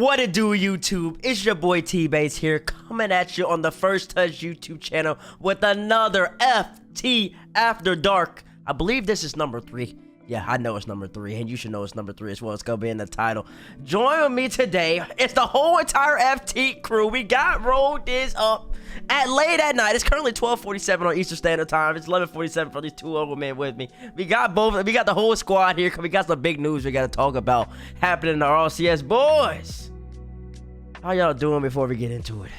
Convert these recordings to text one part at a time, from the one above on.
What it do, YouTube? It's your boy T-Base here, coming at you on the First Touch YouTube channel with another FT After Dark. I believe this is number 3. Yeah, I know it's number 3, and you should know it's number 3 as well. It's gonna be in the title. Join me today. It's the whole entire FT crew. We got rolled this up at late at night. It's currently 12:47 on Eastern Standard Time. It's 11:47 for these two old men with me. We got the whole squad here because we got some big news we got to talk about happening in the RLCS. Boys, how y'all doing before we get into it?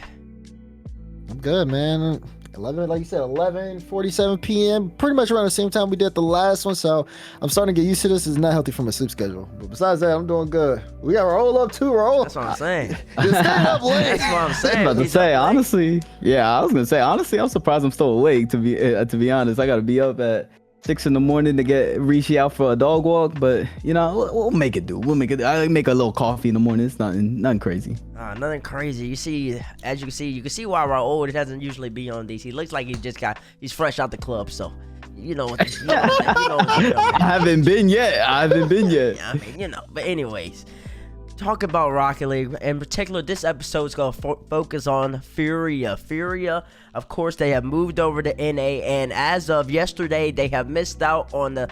I'm good, man. 11, like you said, 11:47 p.m. Pretty much around the same time we did the last one, so I'm starting to get used to this. It's not healthy for my sleep schedule, but besides that, I'm doing good. We got roll up too, roll. That's what I'm saying. Just stay up late. That's what I'm saying. I was about to say, honestly, yeah, I was gonna say, honestly, I'm surprised I'm still awake. To be honest, I gotta be up at 6 in the morning to get Rishi out for a dog walk, but you know, we'll make it do. We'll make it. I make a little coffee in the morning. It's nothing crazy. Nothing crazy. You see, as you can see why Raul, it doesn't usually be on DC. He looks like he's fresh out the club, so you know what. I haven't been yet. Yeah, I mean, but anyways, talk about Rocket League in particular. This episode is gonna focus on Furia. Furia, of course, they have moved over to NA, and as of yesterday, they have missed out on the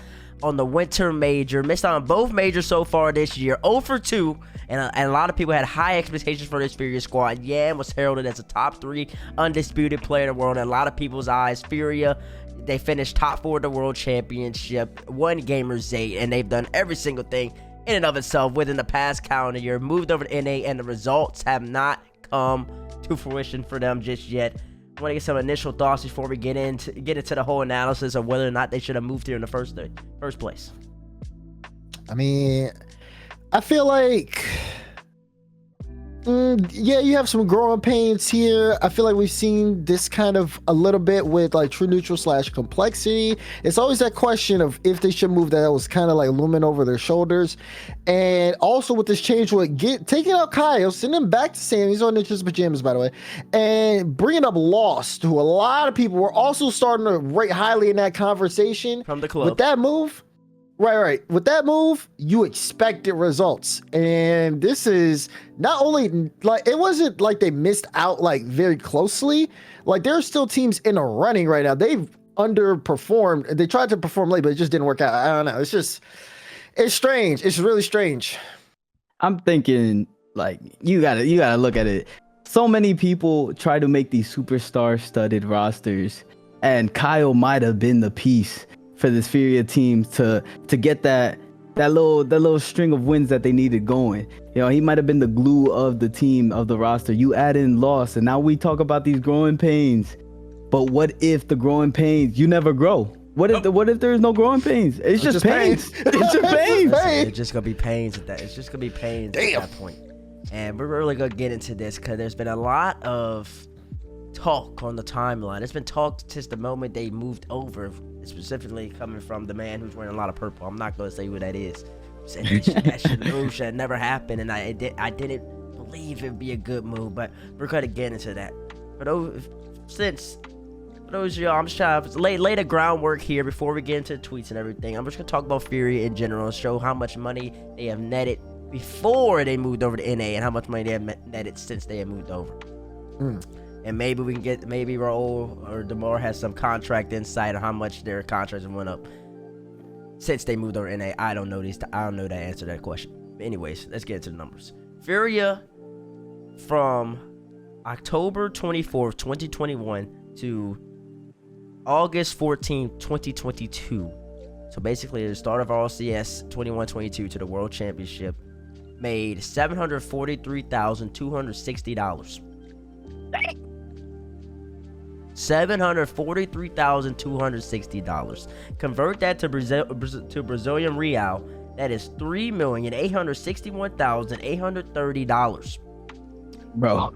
winter major. Missed out on both majors so far this year. 0 for 2, and a lot of people had high expectations for this Furia squad. Yam was heralded as a top 3 undisputed player in the world in a lot of people's eyes. Furia, they finished top 4 of the world championship, won Gamers 8, and they've done every single thing in and of itself within the past calendar year. Moved over to NA, and the results have not come to fruition for them just yet. I want to get some initial thoughts before we get into the whole analysis of whether or not they should have moved here in the first place. I mean, I feel like, yeah, you have some growing pains here. I feel like we've seen this kind of a little bit with like True Neutral / Complexity. It's always that question of if they should move, that was kind of like looming over their shoulders. And also with this change with taking out Kyle, sending him back to Sam, he's on Ninja's Pajamas, by the way, and bringing up Lost, who a lot of people were also starting to rate highly in that conversation. From the club. With that move, Right. With that move, you expected results. And this is not only like, it wasn't like they missed out like very closely. Like there are still teams in the running right now. They've underperformed. They tried to perform late, but it just didn't work out. I don't know. It's strange. It's really strange. I'm thinking like you gotta look at it. So many people try to make these superstar studded rosters, and Kyle might have been the piece for this Furia team to get that little string of wins that they needed going. You know, he might have been the glue of the team, of the roster. You add in Loss, and now we talk about these growing pains. But what if the growing pains, you never grow? What if there's no growing pains? It's just pains. It's just pains. It's just gonna be pains at that. It's just gonna be pains at that point. And we're really gonna get into this because there's been a lot of talk on the timeline. It's been talked since the moment they moved over, specifically coming from the man who's wearing a lot of purple. I'm not gonna say who that is. That should never happen, and I didn't believe it'd be a good move, but we're gonna get into that. For those of y'all, I'm just trying to lay the groundwork here before we get into the tweets and everything. I'm just gonna talk about Furia in general and show how much money they have netted before they moved over to NA and how much money they have netted since they have moved over. And maybe we can get, maybe Raul or Demar has some contract insight on how much their contracts went up since they moved over to NA. I don't know the answer to that question. But anyways, let's get into the numbers. Furia from October 24th, 2021 to August 14th, 2022. So basically the start of RLCS 21-22 to the World Championship made $743,260. $743,260. Convert that to Brazilian real. That is $3,861,830. Bro,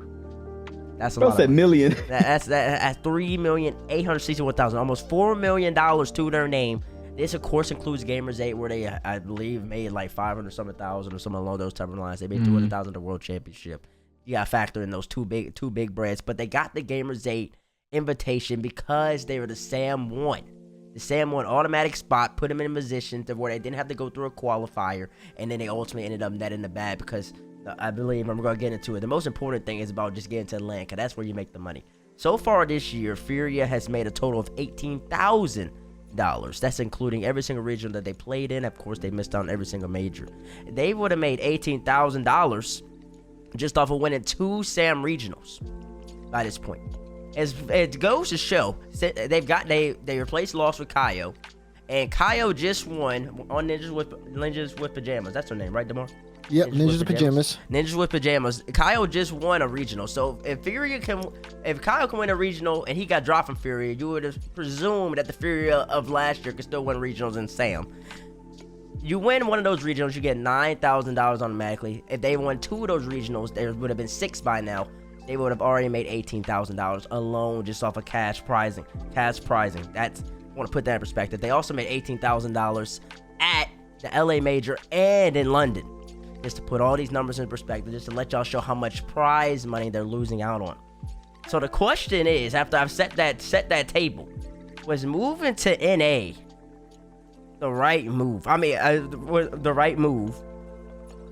that's a lot. Said million. That's $3,861,000, almost $4 million to their name. This, of course, includes Gamers 8, where they, I believe, made like 500-something thousand or something along those type of lines. They made 200,000 at the World Championship. You got to factor in those two big breads, but they got the Gamers 8 invitation because they were the Sam 1. The Sam 1 automatic spot put them in a position to where they didn't have to go through a qualifier, and then they ultimately ended up netting the bag because I believe I'm going to get into it. The most important thing is about just getting to LAN, because that's where you make the money. So far this year, Furia has made a total of $18,000. That's including every single region that they played in. Of course, they missed out on every single major. They would have made $18,000 just off of winning 2 SAM regionals by this point. As it goes to show, they replaced loss with Kaio, and Kaio just won on Ninjas with Pajamas. That's her name, right, DeMar? Yep, Ninjas with Pajamas. Ninjas with Pajamas. Kaio just won a regional. So if Kaio can win a regional and he got dropped from Furia, you would have presumed that the Furia of last year could still win regionals in SAM. You win one of those regionals, you get $9,000 automatically. If they won 2 of those regionals, there would have been 6 by now. They would have already made $18,000 alone just off of cash prizing. That's, I want to put that in perspective. They also made $18,000 at the LA Major and in London. Just to put all these numbers in perspective, just to let y'all show how much prize money they're losing out on. So the question is, after I've set that table, was moving to NA the right move? I mean, the right move.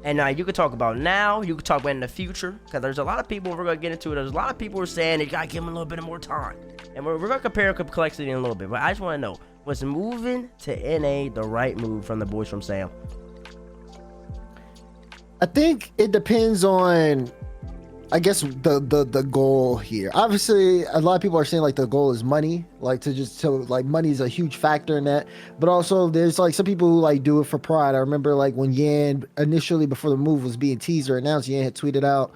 And you could talk about now, you could talk about in the future, because there's a lot of people, we're going to get into it, there's a lot of people who are saying you got to give them a little bit more time. And we're going to compare complexity in a little bit, but I just want to know, was moving to NA the right move from the boys from SAM? I think it depends on, I guess, the goal here. Obviously, a lot of people are saying like the goal is money, like money is a huge factor in that. But also, there's like some people who like do it for pride. I remember like when Yan initially, before the move was being teased or announced, Yan had tweeted out,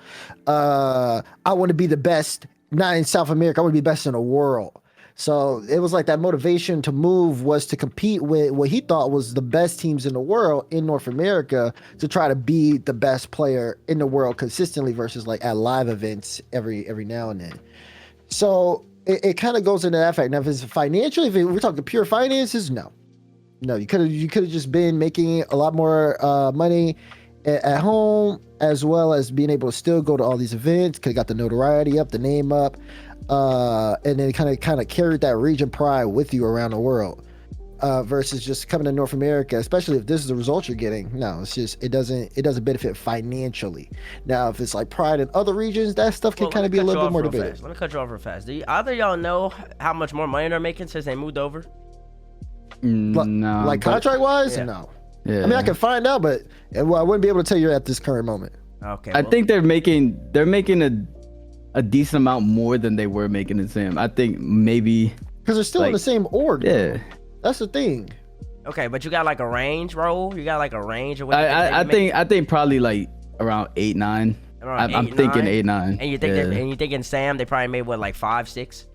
"I want to be the best, not in South America. I want to be the best in the world." So it was like that motivation to move was to compete with what he thought was the best teams in the world in North America, to try to be the best player in the world consistently versus like at live events every now and then. So it kind of goes into that fact. Now, if it's financially, if we're talking pure finances, no, you could have just been making a lot more money at home, as well as being able to still go to all these events. Could have got the notoriety up, the name up. And then kind of carried that region pride with you around the world, versus just coming to North America, especially if this is the result you're getting. No, it's just it doesn't benefit financially. Now, if it's like pride in other regions, that stuff can kind of be a little bit more debated. Let me cut you off real fast. Do either y'all know how much more money they're making since they moved over? No, like contract wise, no. Yeah. I mean, I can find out, but I wouldn't be able to tell you at this current moment. Okay. I think they're making a decent amount more than they were making in SAM. I think maybe because they're still in the same org. Yeah, that's the thing. Okay, but you got like a range roll. You got like a range of what I think probably like around 8-9. I'm thinking 8-9. And you think in SAM they probably made what, like 5-6,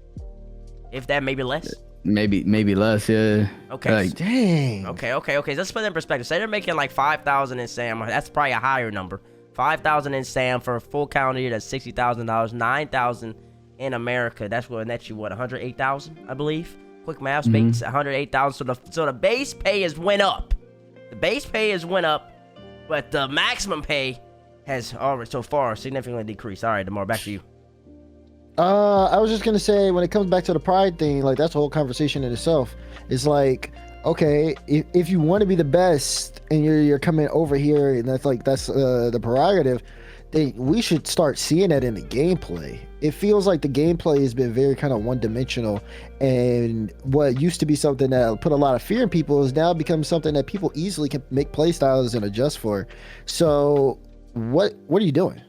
if that, maybe less. Maybe less. Yeah. Okay. Like, dang. Okay. Let's put it in perspective. Say they're making like 5,000 in SAM. That's probably a higher number. 5,000 in SAM for a full calendar year. That's $60,000. 9,000 in America. That's what nets you, what, 108,000, I believe. Quick math, makes 108,000. So the base pay has went up. But the maximum pay has already so far significantly decreased. All right, DeMar, back to you. I was just gonna say, when it comes back to the pride thing, like that's a whole conversation in itself. It's like, okay, if you want to be the best and you're coming over here and that's the prerogative, then we should start seeing that in the gameplay. It feels like the gameplay has been very kind of one-dimensional, and what used to be something that put a lot of fear in people has now become something that people easily can make play styles and adjust for. So what are you doing?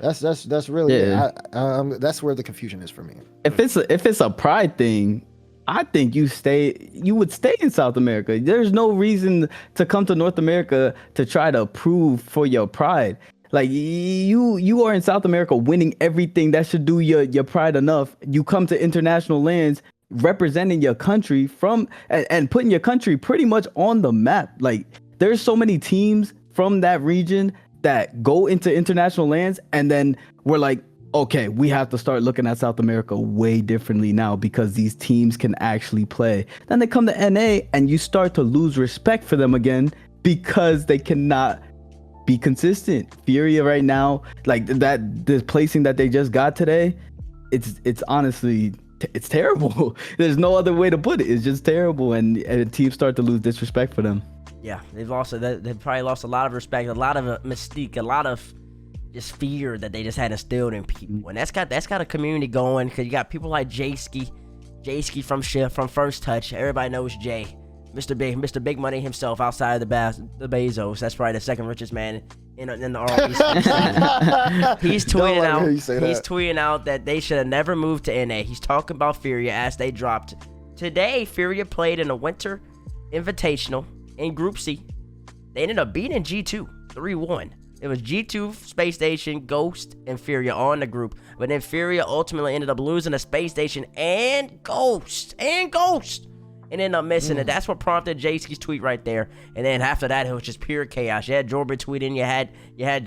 That's really that's where the confusion is for me. If it's a pride thing, I think you would stay in South America. There's no reason to come to North America to try to prove for your pride. Like you are in South America winning everything that should do your pride enough. You come to international lands representing your country and putting your country pretty much on the map. Like there's so many teams from that region that go into international lands, and then we're like, okay, we have to start looking at South America way differently now because these teams can actually play. Then they come to NA and you start to lose respect for them again because they cannot be consistent. Furia right now, like the placing that they just got today, it's honestly, it's terrible. There's no other way to put it. It's just terrible, and teams start to lose disrespect for them. Yeah, they've probably lost a lot of respect, a lot of mystique, a lot of just fear that they just had instilled in people, and that's got a community going, because you got people like Jayski from First Touch. Everybody knows Jay, Mr. Big Money himself outside of the Bezos. That's probably the second richest man in the RLCS. He's tweeting out that they should have never moved to NA. He's talking about Furia as they dropped. Today, Furia played in a Winter Invitational in Group C. They ended up beating G2 3-1. It was G2, Space Station, Ghost, and Furia on the group. But then Furia ultimately ended up losing to Space Station and Ghost. And ended up missing it. That's what prompted Jayski's tweet right there. And then after that, it was just pure chaos. You had Jorby tweeting. You had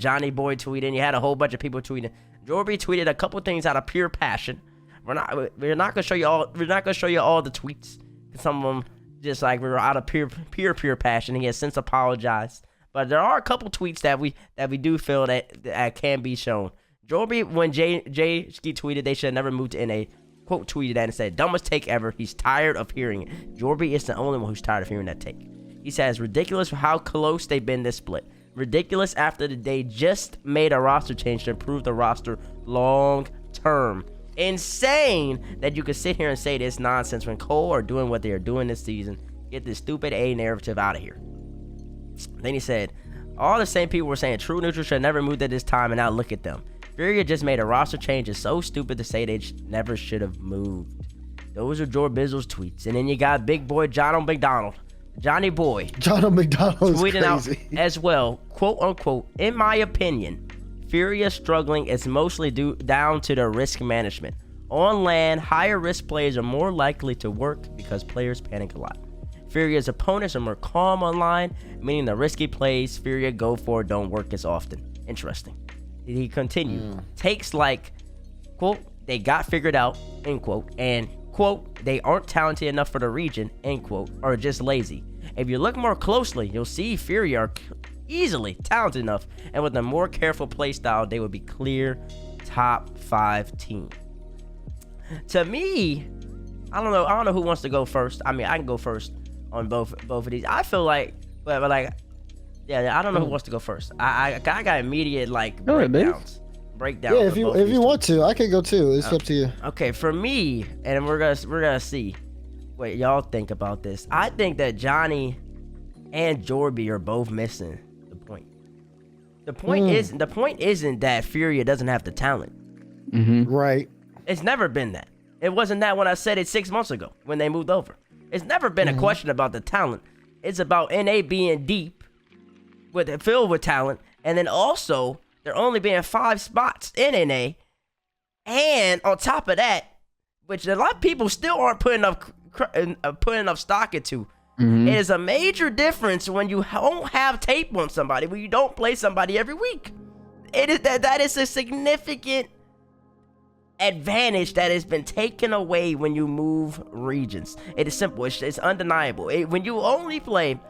Johnnyboi tweeting. You had a whole bunch of people tweeting. Jorby tweeted a couple things out of pure passion. We're not gonna show you all. We're not gonna show you all the tweets. Some of them just like we were out of pure passion. He has since apologized. But there are a couple tweets that we do feel that can be shown. Jorby, when Jayski tweeted they should have never moved to NA, quote tweeted that and said, "Dumbest take ever. He's tired of hearing it." Jorby is the only one who's tired of hearing that take. He says, "Ridiculous for how close they've been this split. Ridiculous after they just made a roster change to improve the roster long term. Insane that you could sit here and say this nonsense when Cole are doing what they are doing this season. Get this stupid A narrative out of here." Then he said, "All the same people were saying true neutral should never moved at this time, and now look at them. Furia just made a roster change. It's so stupid to say they never should have moved." Those are Jorbizzle's tweets. And then you got big boy Johnnyboi tweeting out as well, quote unquote, "In my opinion, Furia struggling is mostly down to their risk management. On LAN, higher risk players are more likely to work because players panic a lot. Furia's opponents are more calm online, meaning the risky plays Furia go for don't work as often." Interesting. He continued, takes like, quote, "they got figured out," end quote, and quote, "they aren't talented enough for the region," end quote, or just lazy. If you look more closely, you'll see Furia are easily talented enough, and with a more careful play style, they would be clear top 5 team. To me, I don't know who wants to go first. I mean, I can go first on both of these. I feel like, but like, yeah, I don't know who wants to go first. I got immediate like breakdowns. Yeah, if you want to, I can go too. It's up to you. Okay, for me, and we're gonna see what y'all think about this. I think that Johnny and Jorby are both missing the point. The point isn't that Furia doesn't have the talent. Right. It's never been that. It wasn't that when I said it 6 months ago when they moved over. It's never been a question about the talent. It's about NA being deep, filled with talent, and then also there only being 5 spots in NA, and on top of that, which a lot of people still aren't putting enough stock into. It is a major difference when you don't have tape on somebody, when you don't play somebody every week. It is that is a significant advantage that has been taken away when you move regions. It is simple. It's undeniable. When you only play,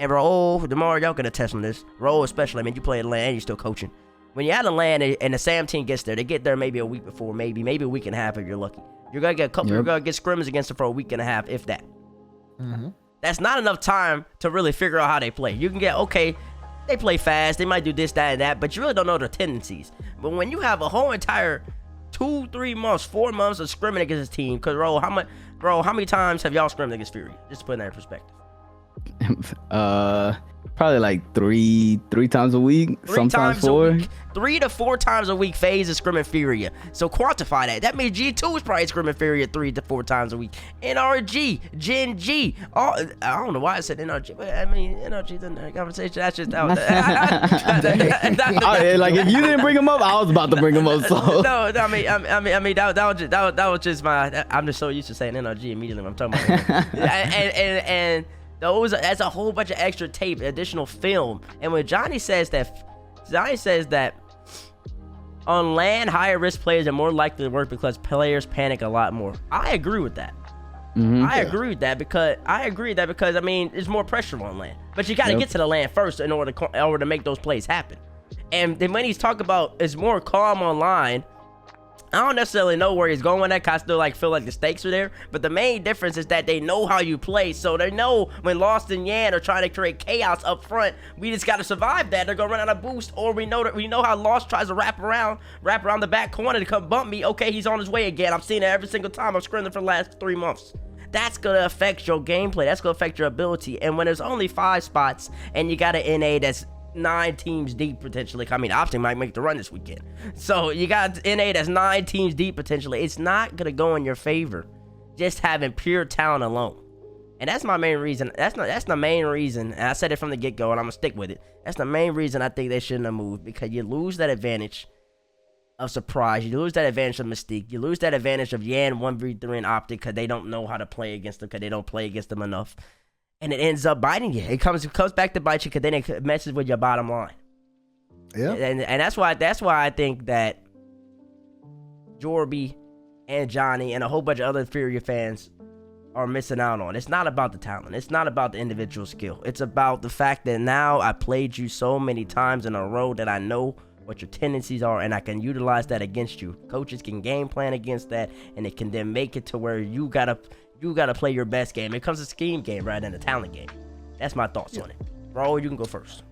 and Raul, tomorrow y'all can attest on this. Raul especially. I mean, you play at LAN and you're still coaching. When you're at a LAN and the SAM team gets there, they get there maybe a week before, maybe a week and a half if you're lucky. You're gonna get a couple. You're gonna get scrims against them for a week and a half, if that. That's not enough time to really figure out how they play. You can get, okay, they play fast, they might do this, that, and that, but you really don't know their tendencies. But when you have a whole entire 2, 3 months, 4 months of scrimming against a team, because how many times have y'all scrimmed against Fury? Just to put that in perspective. Probably like three times a week, sometimes 4. 3 to 4 times a week. FaZe is scrimming Furia. So quantify that. That means G2 is probably scrimming Furia 3 to 4 times a week. NRG, Gen G. I don't know why I said NRG, but I mean NRG's in the conversation. That's just out there. Like if you didn't bring him up, I was about to bring him up. So no, I mean that was just my. I'm just so used to saying NRG immediately when I'm talking about it. and that's a whole bunch of extra tape, additional film. And when Johnny says that on LAN, higher risk players are more likely to work because players panic a lot more. I agree with that. I agree with that because I mean, there's more pressure on LAN, but you got to get to the LAN first in order to make those plays happen. And then when he's talking about it's more calm online, I don't necessarily know where he's going at, 'cause I still like feel like the stakes are there. But the main difference is that they know how you play, so they know when Lost and Yan are trying to create chaos up front, we just gotta survive that. They're gonna run out of boost, or we know how Lost tries to wrap around the back corner to come bump me. Okay, he's on his way again. I'm seeing it every single time I'm scrimming for the last 3 months. That's gonna affect your gameplay. That's gonna affect your ability. And when there's only 5 spots and you got an NA that's 9 teams deep potentially. I mean, Optic might make the run this weekend. So you got NA that's 9 teams deep potentially. It's not gonna go in your favor just having pure talent alone. And that's my main reason. That's the main reason. And I said it from the get-go, and I'm gonna stick with it. That's the main reason I think they shouldn't have moved, because you lose that advantage of surprise. You lose that advantage of mystique. You lose that advantage of Yan 1v3 and Optic, because they don't know how to play against them, because they don't play against them enough. And it ends up biting you. It comes back to bite you, because then it messes with your bottom line. Yeah. And that's why I think that Jorby and Johnny and a whole bunch of other Furia fans are missing out on. It's not about the talent. It's not about the individual skill. It's about the fact that now I played you so many times in a row that I know what your tendencies are, and I can utilize that against you. Coaches can game plan against that, and it can then make it to where you gotta play your best game. It comes a scheme game rather than a talent game. That's my thoughts on it. Bro, you can go first.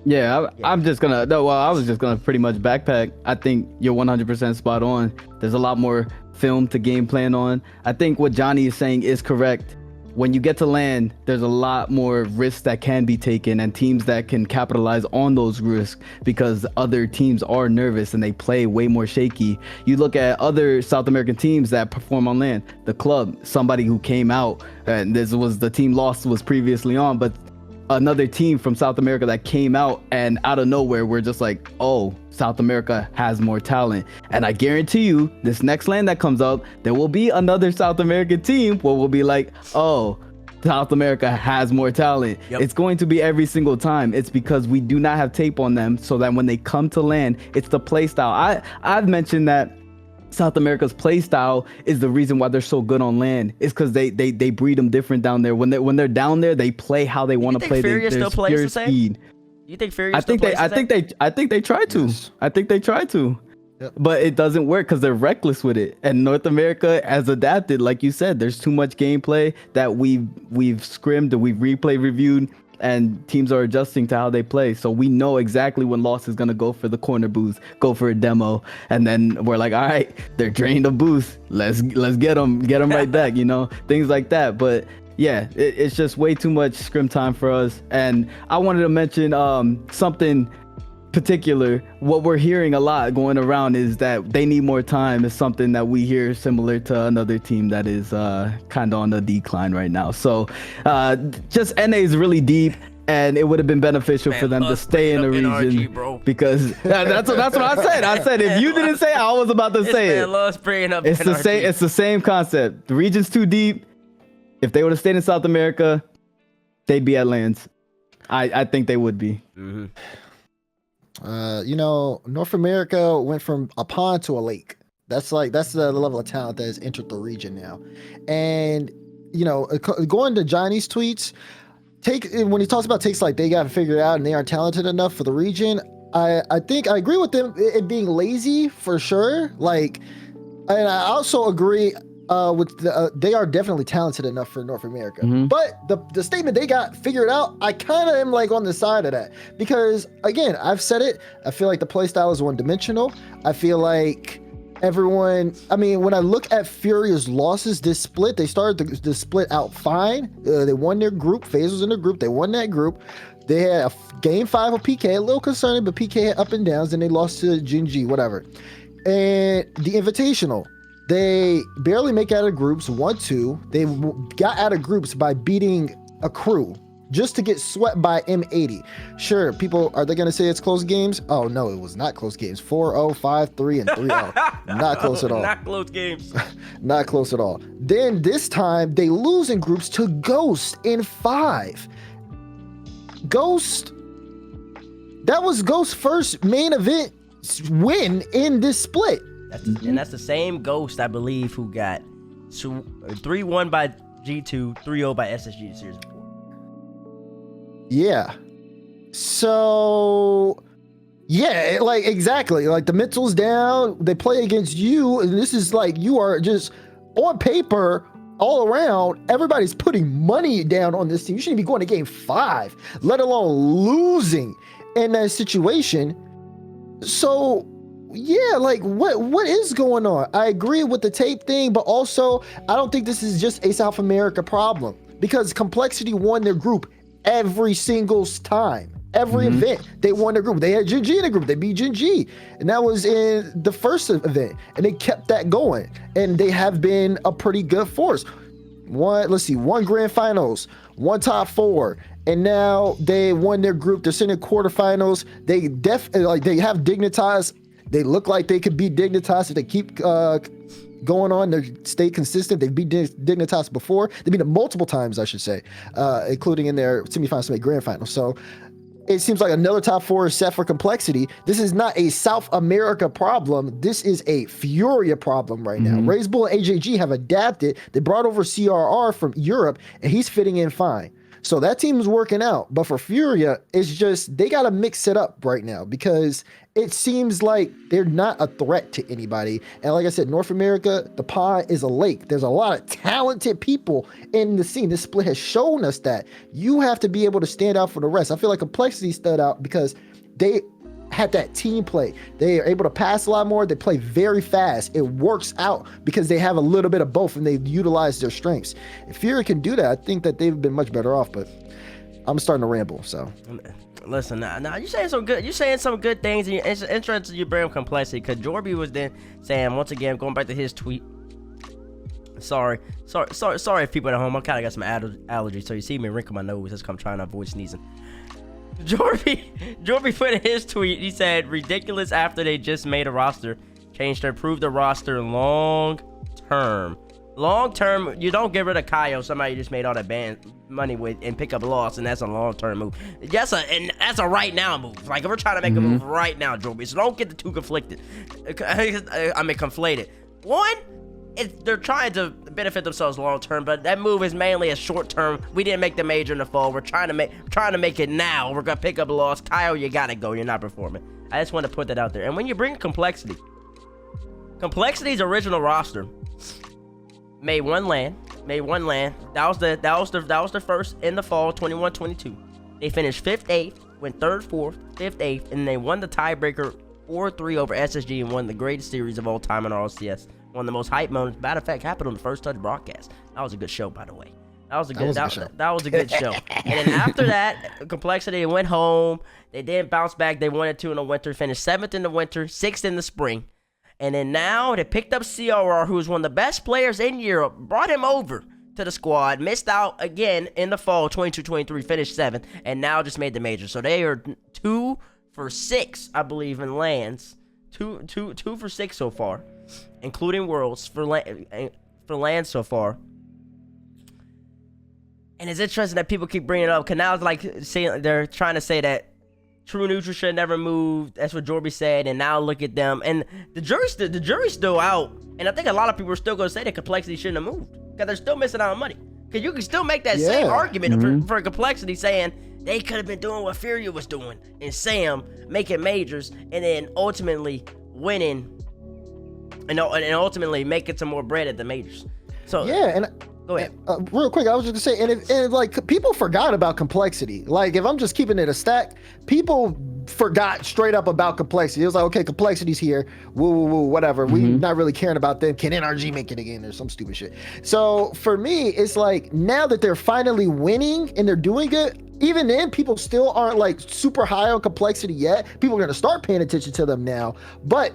I'm just gonna I was just gonna pretty much backpack. I think you're 100% spot on. There's a lot more film to game plan on. I think what Johnny is saying is correct. When you get to LAN, there's a lot more risks that can be taken, and teams that can capitalize on those risks, because other teams are nervous and they play way more shaky. You look at other South American teams that perform on LAN, the club, somebody who came out, and this was the team Lost was previously on, but another team from South America that came out, and out of nowhere we're just like, oh, South America has more talent. And I guarantee you, this next LAN that comes up, there will be another South American team where we'll be like, oh, South America has more talent. Yep. It's going to be every single time. It's because we do not have tape on them, so that when they come to LAN, it's the play style. I've mentioned that South America's play style is the reason why they're so good on LAN. It's because they breed them different down there. When they're down there, they play how they want to play. Furia still plays the same? Speed. You think Furia still plays the same? I think they try to. Yes. I think they try to. Yep. But it doesn't work because they're reckless with it. And North America has adapted, like you said. There's too much gameplay that we've scrimmed and we've replay reviewed, and teams are adjusting to how they play. So we know exactly when Lost is gonna go for the corner boost, go for a demo, and then we're like, all right, they're drained of boost. Let's get them right back. You know, things like that. But yeah, it's just way too much scrim time for us. And I wanted to mention something particular. What we're hearing a lot going around is that they need more time. Is something that we hear similar to another team that is kind of on the decline right now. So just NA is really deep, and it would have been beneficial for them to stay in the region, NRG, because that's what I said. I said if you didn't say it, I was about to say it. It's the same concept. The region's too deep. If they would have stayed in South America, they'd be at LANs. I think they would be. Mm-hmm. You know, North America went from a pond to a lake. That's the level of talent that has entered the region now. And you know, going to Johnny's tweets, when he talks about takes like they got to figure it out and they aren't talented enough for the region, I think I agree with them it being lazy for sure. Like, and I also agree with they are definitely talented enough for North America. Mm-hmm. But the statement they got figured out, I kind of am like on the side of that, because again, I've said it, I feel like the play style is one-dimensional. I feel like everyone, I mean, when I look at Furia's losses this split, they started the split out fine. They won their group. FaZe was in their group. They won that group. They had a game 5 of PK, a little concerning, but PK had up and downs, and they lost to Jinji, whatever. And the Invitational, they barely make out of groups, 1-2. They got out of groups by beating a crew just to get swept by M80. Sure, people, are they going to say it's close games? Oh, no, it was not close games. 4-0, 5-3, and 3-0. Not close at all. Not close games. Not close at all. Then this time, they lose in groups to Ghost in 5. Ghost, that was Ghost's first main event win in this split. That's the same Ghost, I believe, who got 3-1 by G2, 3-0 by SSG Series 4. Yeah. So Yeah, like exactly. Like the mental's down. They play against you, and this is like you are just on paper all around. Everybody's putting money down on this team. You shouldn't be going to game 5, let alone losing in that situation. So yeah, like what is going on? I agree with the tape thing, but also I don't think this is just a South America problem, because Complexity won their group every single time. Every event they won their group. They had Gen G in the group. They beat Gen G, and that was in the first event, and they kept that going, and they have been a pretty good force. One grand finals, one top 4, and now they won their group. They're sitting in quarterfinals. They they have Dignitas. They look like they could beat Dignitas if they keep going on. They stay consistent. They beat Dignitas before. They beat them multiple times, I should say, including in their semifinals to grand final. So it seems like another top 4 is set for Complexity. This is not a South America problem. This is a Furia problem right now. Raze Bull and AJG have adapted. They brought over CRR from Europe, and he's fitting in fine. So that team is working out. But for Furia, it's just they got to mix it up right now, because it seems like they're not a threat to anybody. And like I said, North America, the pond is a lake. There's a lot of talented people in the scene. This split has shown us that you have to be able to stand out for the rest. I feel like Complexity stood out because they had that team play. They are able to pass a lot more. They play very fast. It works out because they have a little bit of both, and they utilize their strengths. If Fury can do that, I think that they've been much better off, but I'm starting to ramble, so. Listen, now you're saying some good things, and it's interesting you bring up Complexity, because Jorby was then saying, once again, going back to his tweet. Sorry if people at home, I kind of got some allergies, so you see me wrinkle my nose. That's because I'm trying to avoid sneezing. Jorby put in his tweet, he said, ridiculous after they just made a roster change to improve the roster long term. Long term, you don't get rid of Kaio, somebody you just made all that band money with, and pick up a loss, and that's a long term move. That's a right now move. Like, we're trying to make a move right now, Jorby. So don't get the two conflicted. I mean, conflated. One, they're trying to benefit themselves long term, but that move is mainly a short term. We didn't make the major in the fall. We're trying to make it now. We're gonna pick up a loss. Kyle, you gotta go. You're not performing. I just want to put that out there. And when you bring Complexity's original roster made one LAN. That was the first in the fall 21-22. They finished 5th, 8th, went 3rd, 4th, 5th, 8th, and they won the tiebreaker 4-3 over SSG and won the greatest series of all time in RLCS. One of the most hype moments. Matter of fact, happened on the First Touch broadcast. That was a good show, by the way. That was a good show. And then after that, Complexity went home. They didn't bounce back. They 1-2 in the winter. Finished 7th in the winter, 6th in the spring. And then now they picked up CRR, who was one of the best players in Europe, brought him over to the squad, missed out again in the fall 22-23, finished 7th, and now just made the major. So they are 2 for 6, I believe, in LANs. 2 for 6 so far, including Worlds for LAN so far. And it's interesting that people keep bringing it up, because now it's like they're trying to say that True Neutral should never move. That's what Jorby said, and now look at them. And the jury's still out, and I think a lot of people are still going to say that Complexity shouldn't have moved, because they're still missing out on money. Because you can still make that same argument for Complexity, saying they could have been doing what Furia was doing, and Sam making majors, and then ultimately winning, and ultimately making some more bread at the majors. So yeah, and go ahead. Real quick, I was just gonna say, and like people forgot about Complexity. Like, if I'm just keeping it a stack, people forgot straight up about Complexity. It was like, okay, Complexity's here, woo, whatever. We not really caring about them. Can NRG make it again, or some stupid shit? So for me, it's like, now that they're finally winning and they're doing good, even then, people still aren't like super high on Complexity yet. People are gonna start paying attention to them now. But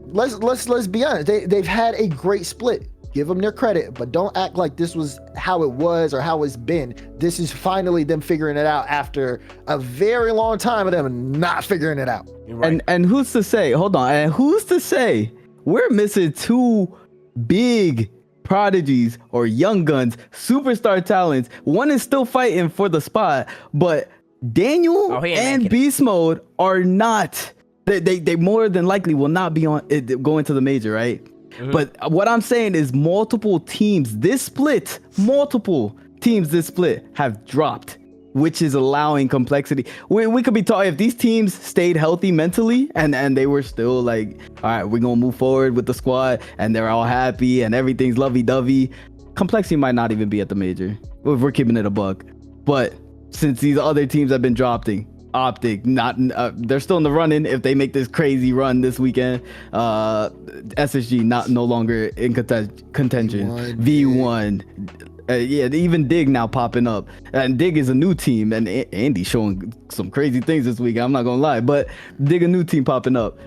let's be honest. They've had a great split. Give them their credit, but don't act like this was how it was or how it's been. This is finally them figuring it out after a very long time of them not figuring it out. Right. And who's to say? Hold on. And who's to say we're missing 2 big prodigies or young guns, superstar talents? One is still fighting for the spot, but Daniel and Beast Mode are not. They more than likely will not be on it going to the major, right? But what I'm saying is multiple teams this split have dropped which is allowing complexity. We could be talking if these teams stayed healthy mentally and they were still like, all right, we're gonna move forward with the squad and they're all happy and everything's lovey-dovey. Complexity might not even be at the major if we're keeping it a buck. But since these other teams have been dropping, Optic they're still in the running if they make this crazy run this weekend. SSG no longer in contention. V1. Yeah, even Dig now popping up, and Dig is a new team, and Andy's showing some crazy things this week. I'm not gonna lie, but Dig a new team popping up.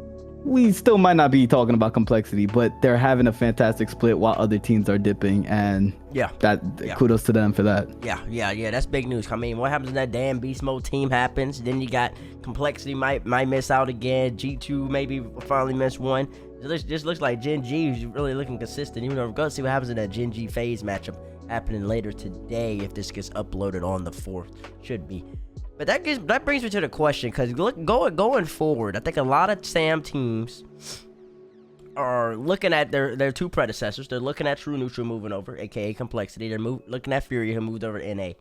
We still might not be talking about complexity, but they're having a fantastic split while other teams are dipping, and kudos to them for that. Yeah, that's big news. I mean, what happens when that damn beast mode team happens? Then you got complexity might miss out again. G2 maybe finally miss one. It just looks like Gen G is really looking consistent. Even though we're gonna see what happens in that Gen G phase matchup happening later today if this gets uploaded on the 4th. Should be. But that brings me to the question, because going forward, I think a lot of SAM teams are looking at their two predecessors. They're looking at True Neutral moving over, aka Complexity. They're looking at Furia, who moved over to NA.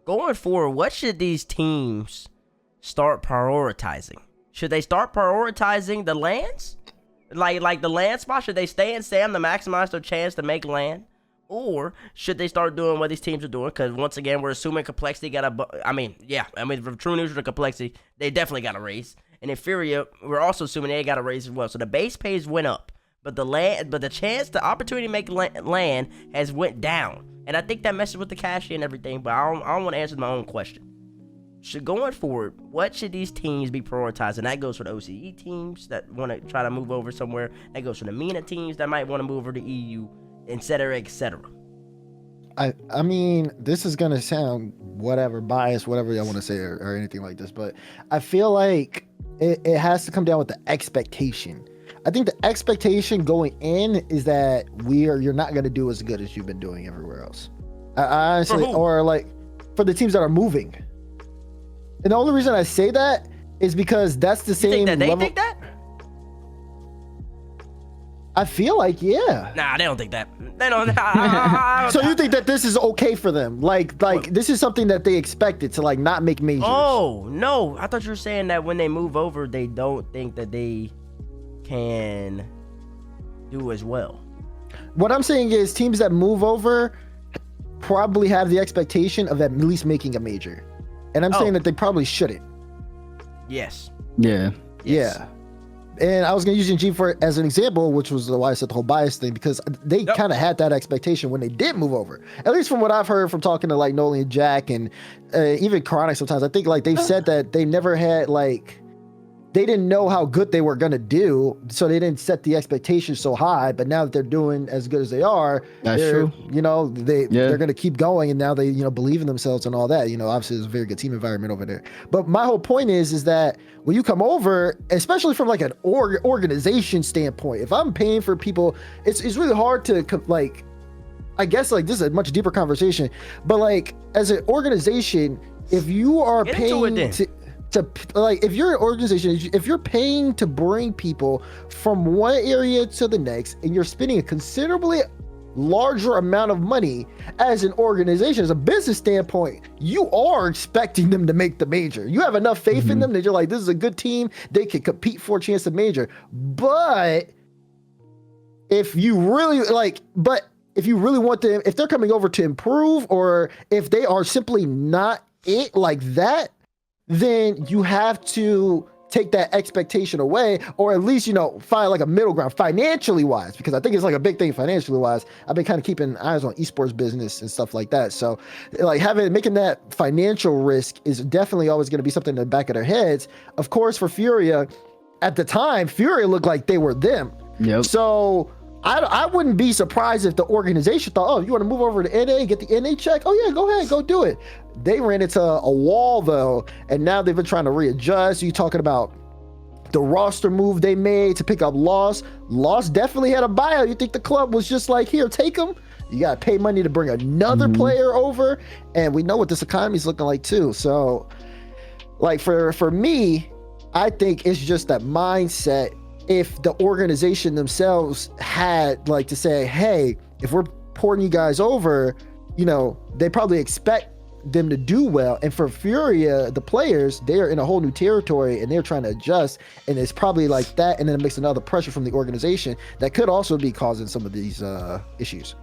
Going forward, what should these teams start prioritizing? Should they start prioritizing the LANs? Like the LAN spot? Should they stay in SAM to maximize their chance to make LAN? Or should they start doing what these teams are doing? Because once again, we're assuming Complexity got from True Neutral to Complexity, they definitely got a raise. And in Furia, we're also assuming they got a raise as well. So the base pays went up, but the opportunity to make LAN has went down. And I think that messes with the cash and everything. But I don't want to answer my own question. Going forward, what should these teams be prioritizing? That goes for the OCE teams that want to try to move over somewhere. That goes for the MENA teams that might want to move over to EU. Etc. etc. I mean, this is gonna sound biased, whatever y'all want to say or anything like this, but I feel like it has to come down with the expectation. I think the expectation going in is that you're not gonna do as good as you've been doing everywhere else. I honestly, or like for the teams that are moving. And the only reason I say that is because that's the same level. They think that? I feel like, yeah. Nah, they don't think that. They don't. So you think that this is okay for them? Like this is something that they expected to like not make majors? Oh no, I thought you were saying that when they move over, they don't think that they can do as well. What I'm saying is teams that move over probably have the expectation of at least making a major, and I'm saying that they probably shouldn't. Yes. Yeah. Yes. Yeah. And I was going to use Gen G as an example, which was why I said the whole bias thing, because they kind of had that expectation when they did move over. At least from what I've heard from talking to like Nolan and Jack and even Chronic sometimes. I think like they've said that they never had like, they didn't know how good they were going to do, so they didn't set the expectation so high. But now that they're doing as good as they are, that's true. They're going to keep going, and now they believe in themselves and all that. Obviously there's a very good team environment over there. But my whole point is that when you come over, especially from like an organization standpoint, if I'm paying for people, it's really hard to like. I guess like this is a much deeper conversation, but like as an organization, if you are paying if you're an organization, if you're paying to bring people from one area to the next, and you're spending a considerably larger amount of money as an organization, as a business standpoint, you are expecting them to make the major. You have enough faith in them that you're like, this is a good team. They can compete for a chance to major. But if you really want them, if they're coming over to improve, or if they are simply not it like that, then you have to take that expectation away, or at least, find like a middle ground financially wise, because I think it's like a big thing financially wise. I've been kind of keeping eyes on esports business and stuff like that. So like making that financial risk is definitely always going to be something in the back of their heads. Of course, for Furia, at the time, Furia looked like they were them. Yep. So I wouldn't be surprised if the organization thought, oh, you want to move over to NA, get the NA check? Oh yeah, go ahead, go do it. They ran into a wall though, and now they've been trying to readjust. You talking about the roster move they made to pick up Lost. Lost definitely had a buyout. You think the club was just like, here, take them? You got to pay money to bring another player over, and we know what this economy is looking like too. So like for me, I think it's just that mindset. If the organization themselves had like to say, hey, if we're porting you guys over, they probably expect them to do well. And for Furia, the players, they're in a whole new territory and they're trying to adjust. And it's probably like that. And then it makes another pressure from the organization that could also be causing some of these issues.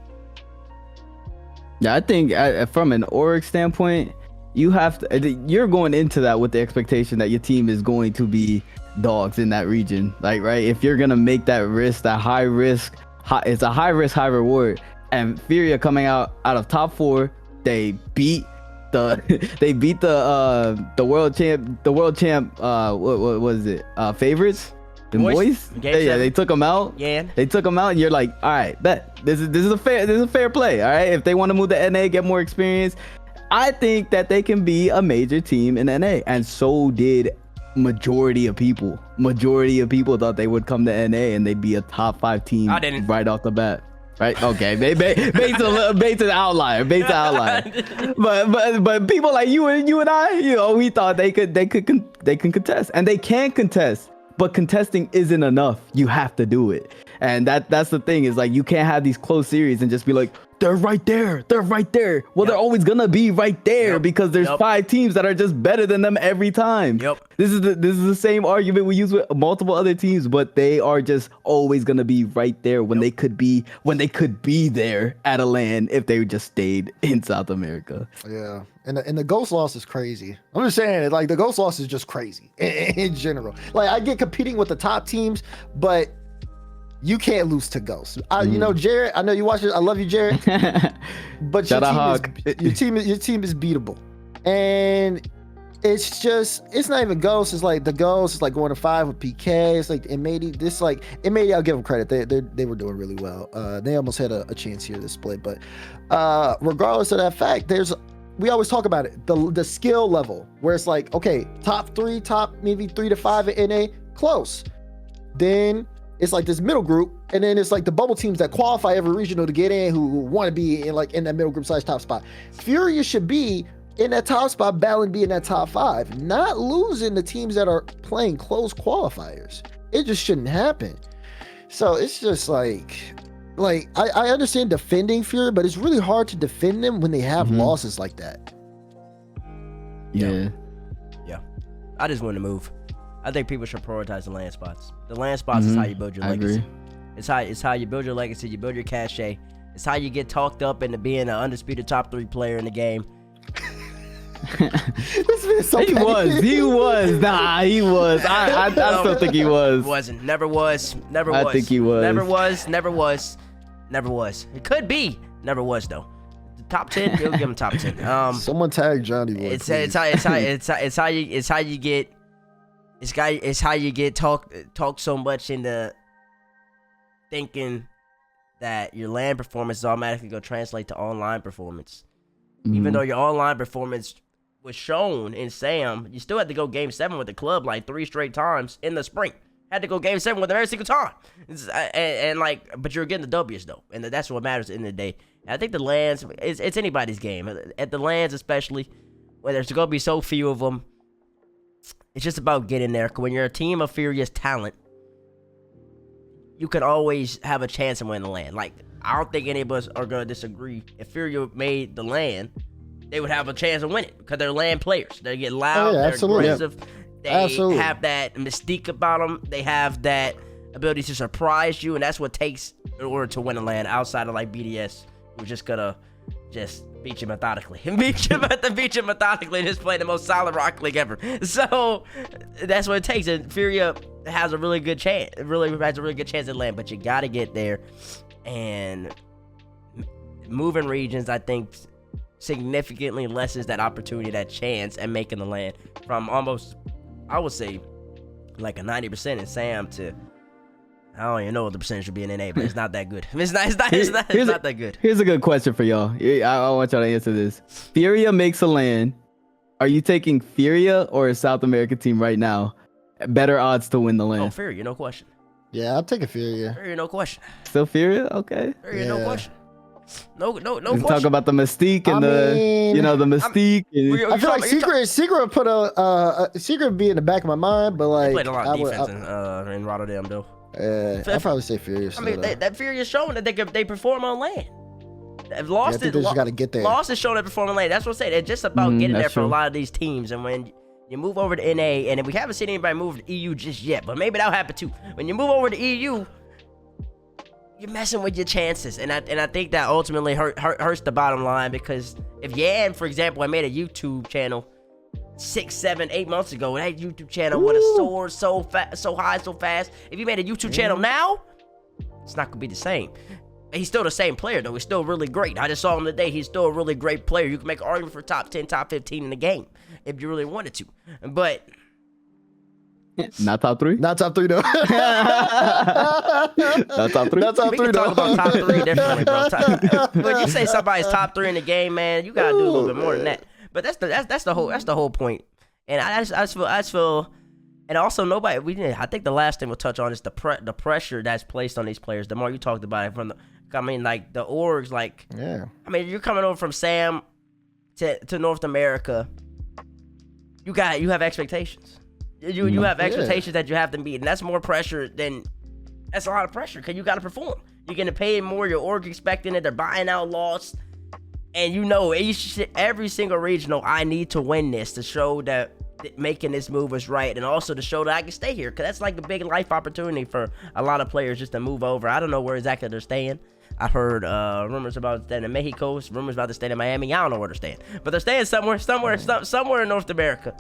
Yeah, I think from an org standpoint, you're going into that with the expectation that your team is going to be dogs in that region. Like, right, if you're gonna make that risk, that high risk, it's a high risk, high reward. And Furia coming out of top 4, they beat the world champ what was it, favorites, the boys. Yeah, they took them out. They took them out, and you're like, all right, bet this is a fair play. All right, if they want to move to NA, get more experience, I think that they can be a major team in NA. And so did majority of people thought they would come to NA and they'd be a top 5 team right off the bat. Right? Okay. Bates an outlier. But people like you and I, we thought they can contest, and they can contest. But contesting isn't enough. You have to do it. And that's the thing, is like, you can't have these close series and just be like, they're right there. Well, they're always gonna be right there because there's 5 teams that are just better than them every time. This is the same argument we use with multiple other teams, but they are just always gonna be right there when they could be there at a LAN if they just stayed in South America. Yeah. And the ghost loss is crazy. I'm just saying, like, the ghost loss is just crazy in general. Like, I get competing with the top teams, but you can't lose to Ghost. You know, Jared, I know you watch it. I love you, Jared. But your team is beatable. And it's not even Ghost. It's like the Ghost is like going to 5 with PK. It's like I'll give them credit. They were doing really well. They almost had a chance here to split. But regardless of that fact, we always talk about it. The skill level, where it's like, okay, top maybe 3 to 5 in NA, close. Then it's like this middle group, and then it's like the bubble teams that qualify every regional to get in, who want to be in that middle group / top spot. Furia should be in that top spot, battling be in that top 5, not losing the teams that are playing close qualifiers. It just shouldn't happen. So it's just like I understand defending Furia, but it's really hard to defend them when they have losses like that. Yeah. I just want to move. I think people should prioritize the LAN spots. The LAN spots is how you build your legacy. It's how you build your legacy. You build your cachet. It's how you get talked up into being an undisputed top 3 player in the game. He was. Nah, he was. I still think he was. Wasn't. Never was. I think he was. Never was. It could be. Never was though. The top 10. We'll give him top 10. Someone tag Johnnyboi. It's how you get talked so much into thinking that your LAN performance is automatically going to translate to online performance. Even though your online performance was shown in SAM, you still had to go game 7 with the club like 3 straight times in the spring. Had to go game 7 with them every single time. But you're getting the W's though, and that's what matters at the end of the day. And I think the LANs, it's anybody's game. At the LANs especially, where there's going to be so few of them, it's just about getting there. When you're a team of furious talent, you can always have a chance to win the LAN. Like, I don't think any of us are going to disagree. If Furia made the LAN, they would have a chance to win it because they're LAN players. They get loud, they're aggressive. They have that mystique about them. They have that ability to surprise you, and that's what it takes in order to win a LAN outside of like BDS, who's just going to beat you methodically. beat you methodically and just play the most solid Rocket League ever. So that's what it takes. And Furia has a really good chance. It really has a really good chance at LAN, but you got to get there. And moving regions, I think, significantly lessens that opportunity, that chance at making the LAN from almost, I would say, like a 90% in SAM to, I don't even know what the percentage would be in NA, but it's not that good. It's not that good. Here's a good question for y'all. I want y'all to answer this. Furia makes a LAN. Are you taking Furia or a South American team right now? Better odds to win the LAN. Oh, Furia, no question. Yeah, I'll take a Furia. Furia, no question. Still Furia? Okay. Furia, no question. No question. Talk about the mystique and the mystique. I feel like Secret put Secret be in the back of my mind, but like, he played a lot of defense in Rotterdam though. I'd probably say Furia. I mean, that Furia is showing that they perform on LAN. Lost is just got to get there. Lost is showing up performing late. That's what I'm saying. It's just about getting there for a lot of these teams. And when you move over to NA, and we haven't seen anybody move to EU just yet, but maybe that'll happen too. When you move over to EU, you're messing with your chances, and I think that ultimately hurts the bottom line, because if Yan, for example, had made a YouTube channel 6, 7, 8 months ago, that YouTube channel would have soared so high, so fast. If you made a YouTube channel now, it's not gonna be the same. He's still the same player though. He's still really great. I just saw him today. He's still a really great player. You can make an argument for top 10, top 15 in the game if you really wanted to, but. Not top 3? Not top 3, though. Not top 3? Not top 3, we can talk about top 3 differently, bro. When you say somebody's top 3 in the game, man, you gotta do a little bit more than that. But that's the whole point. And I just feel, and also I think the last thing we'll touch on is the pressure that's placed on these players. The more you talked about it the orgs, like, yeah. I mean, you're coming over from Sam to North America. You have expectations. You have expectations that you have to meet, and that's more pressure that's a lot of pressure, because you got to perform. You're getting paid more, your org expecting it, they're buying out Lost, and every single regional, I need to win this to show that making this move is right, and also to show that I can stay here, because that's like a big life opportunity for a lot of players just to move over. I don't know where exactly they're staying. I've heard rumors about staying in Mexico, rumors about them staying in Miami. I don't know where they're staying, but they're staying somewhere in North America.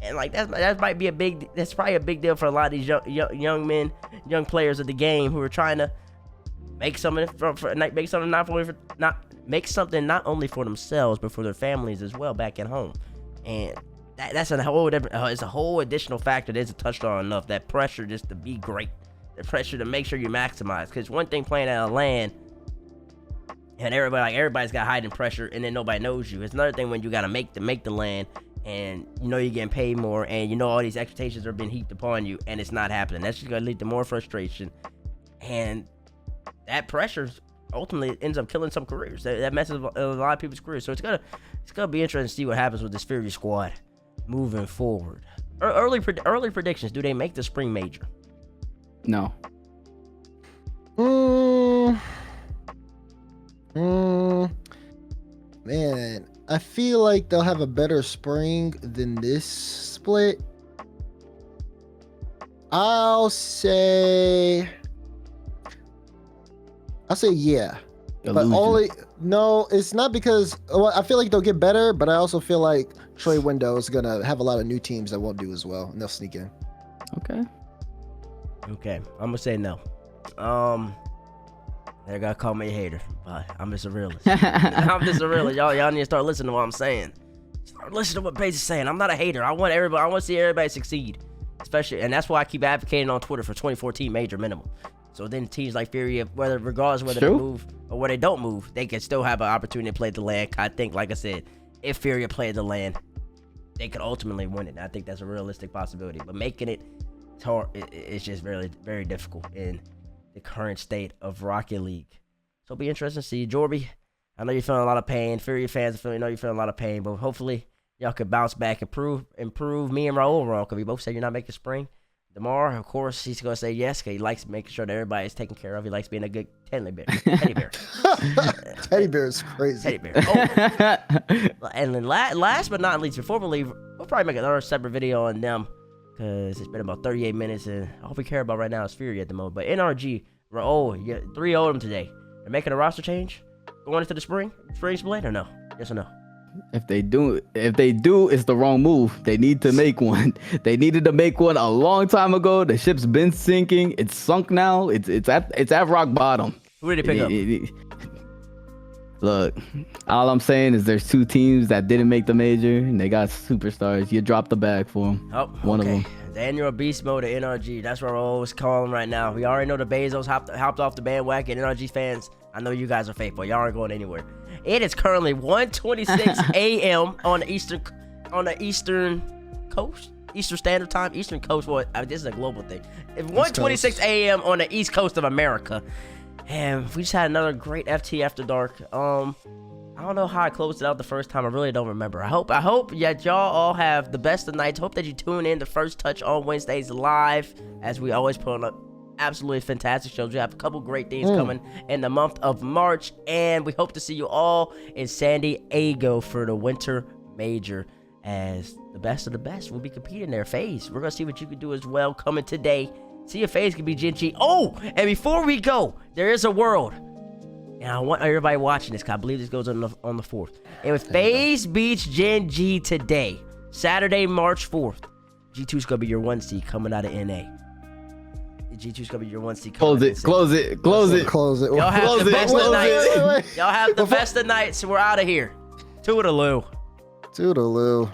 And like that's probably a big deal for a lot of these young players of the game who are trying to make something not only for themselves but for their families as well back at home. And that's a whole different. It's a whole additional factor that isn't touched on enough. That pressure just to be great, the pressure to make sure you maximize. Because one thing playing at a LAN and everybody's got hiding pressure, and then nobody knows you. It's another thing when you got to make the LAN. And you're getting paid more, and all these expectations are being heaped upon you, and it's not happening. That's just gonna lead to more frustration, and that pressure ultimately ends up killing some careers. That messes up a lot of people's careers. So it's gonna be interesting to see what happens with this Furia squad moving forward. Early predictions: do they make the spring major? No. Man, I feel like they'll have a better spring than this split. I'll say yeah. Illusion. But it's not because I feel like they'll get better, but I also feel like Trey Window is gonna have a lot of new teams that won't do as well, and they'll sneak in. Okay, I'm gonna say no. They're gonna call me a hater, but I'm just a realist. I'm just a realist. Y'all need to start listening to what I'm saying. Start listening to what Paige is saying. I'm not a hater. I want to see everybody succeed, especially, and that's why I keep advocating on Twitter for 2014 major minimum. So then teams like Furia, regardless whether they move or whether they don't move, they can still have an opportunity to play the LAN. I think, like I said, if Furia played the LAN, they could ultimately win it. And I think that's a realistic possibility. But making it hard, it's just very, very difficult in the current state of Rocket League. So it'll be interesting to see. Jorby, I know you're feeling a lot of pain. Furia fans, I know you're feeling a lot of pain, but hopefully y'all can bounce back, improve me and Raul wrong, because we both said you're not making spring. Demar, of course, he's going to say yes, because he likes making sure that everybody is taken care of. He likes being a good teddy bear. Teddy bear is crazy. Teddy bear. Oh. And then last but not least, before we leave, we'll probably make another separate video on them, because it's been about 38 minutes, and all we care about right now is Furia at the moment. But NRG, Raul, you 3-0 them today. They're making a roster change going into the spring split, or no? Yes or no? If they do, it's the wrong move. They need to make one. They needed to make one a long time ago. The ship's been sinking. It's sunk now. It's at rock bottom. Who did they pick up? Look, all I'm saying is there's 2 teams that didn't make the major, and they got superstars. You dropped the bag for them. Oh, one of them. Daniel Beast Mode to NRG. That's what we're always calling right now. We already know the Bezos hopped off the bandwagon. NRG fans, I know you guys are faithful. Y'all aren't going anywhere. It is currently 1:26 a.m. on the Eastern Coast, Eastern Standard Time, Eastern Coast. This is a global thing. It's 1:26 a.m. on the East Coast of America, and we just had another great FT after dark. I don't know how I closed it out the first time. I really don't remember. I hope that y'all all have the best of nights. Hope that you tune in to First Touch on Wednesdays live, as we always put absolutely fantastic shows. We have a couple great things coming in the month of March, and we hope to see you all in San Diego for the Winter Major, as the best of the best will be competing there. FaZe, we're gonna see what you can do as well coming today. See if FaZe can be Gen G. Oh, and before we go, there is a world, and I want everybody watching this, because I believe this goes on the 4th. And if FaZe beats Gen G today, Saturday, March 4th, G2's gonna be your 1 seed coming out of NA. G2's gonna be your 1 seed. Close it. Close it. Y'all have the best of nights. Wait. Y'all have the best of nights. We're out of here. Toodaloo. Toodaloo.